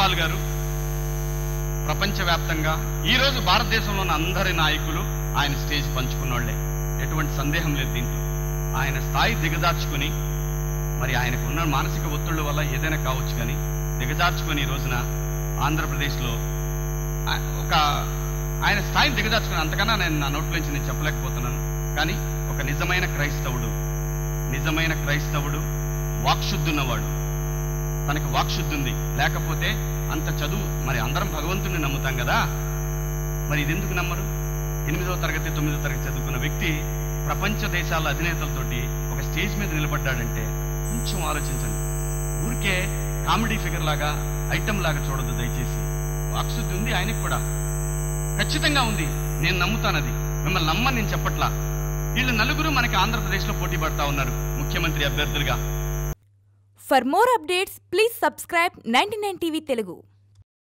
Paul గారు ప్రపంచవ్యాప్తంగా ఈరోజు భారతదేశంలో ఉన్న అందరి నాయకులు ఆయన స్టేజ్ పంచుకున్నోళ్లే, ఎటువంటి సందేహం లేదు దీంట్లో. ఆయన స్థాయి దిగజార్చుకుని, మరి ఆయనకున్న మానసిక ఒత్తిళ్ల వల్ల ఏదైనా కావచ్చు కానీ దిగజార్చుకొని ఈ రోజున ఆంధ్రప్రదేశ్లో ఒక ఆయన స్థాయిని దిగజార్చుకుని, అంతకన్నా నా నోట్లోంచి నేను చెప్పలేకపోతున్నాను. కానీ ఒక నిజమైన క్రైస్తవుడు వాక్శుద్ధి ఉన్నవాడు, తనకి వాక్శుద్ధి ఉంది. లేకపోతే అంత చదువు, మరి అందరం భగవంతుడిని నమ్ముతాం కదా, మరి ఇది ఎందుకు నమ్మరు? 8వ తరగతి 9వ తరగతి చదువుకున్న వ్యక్తి ప్రపంచ దేశాల అధినేతలతోటి ఒక స్టేజ్ మీద నిలబడ్డాడంటే కొంచెం ఆలోచించండి. ఊరికే కామెడీ ఫిగర్ లాగా, ఐటమ్ లాగా చూడద్దు దయచేసి. వాక్శుద్ధి ఉంది ఆయనకి కూడా, ఖచ్చితంగా ఉంది. నేను నమ్ముతానది, మిమ్మల్ని నమ్మని నేను చెప్పట్లా. వీళ్ళు నలుగురు మనకి ఆంధ్రప్రదేశ్లో పోటీ పడతా ఉన్నారు ముఖ్యమంత్రి అభ్యర్థులుగా. For more updates, please subscribe 99 TV Telugu.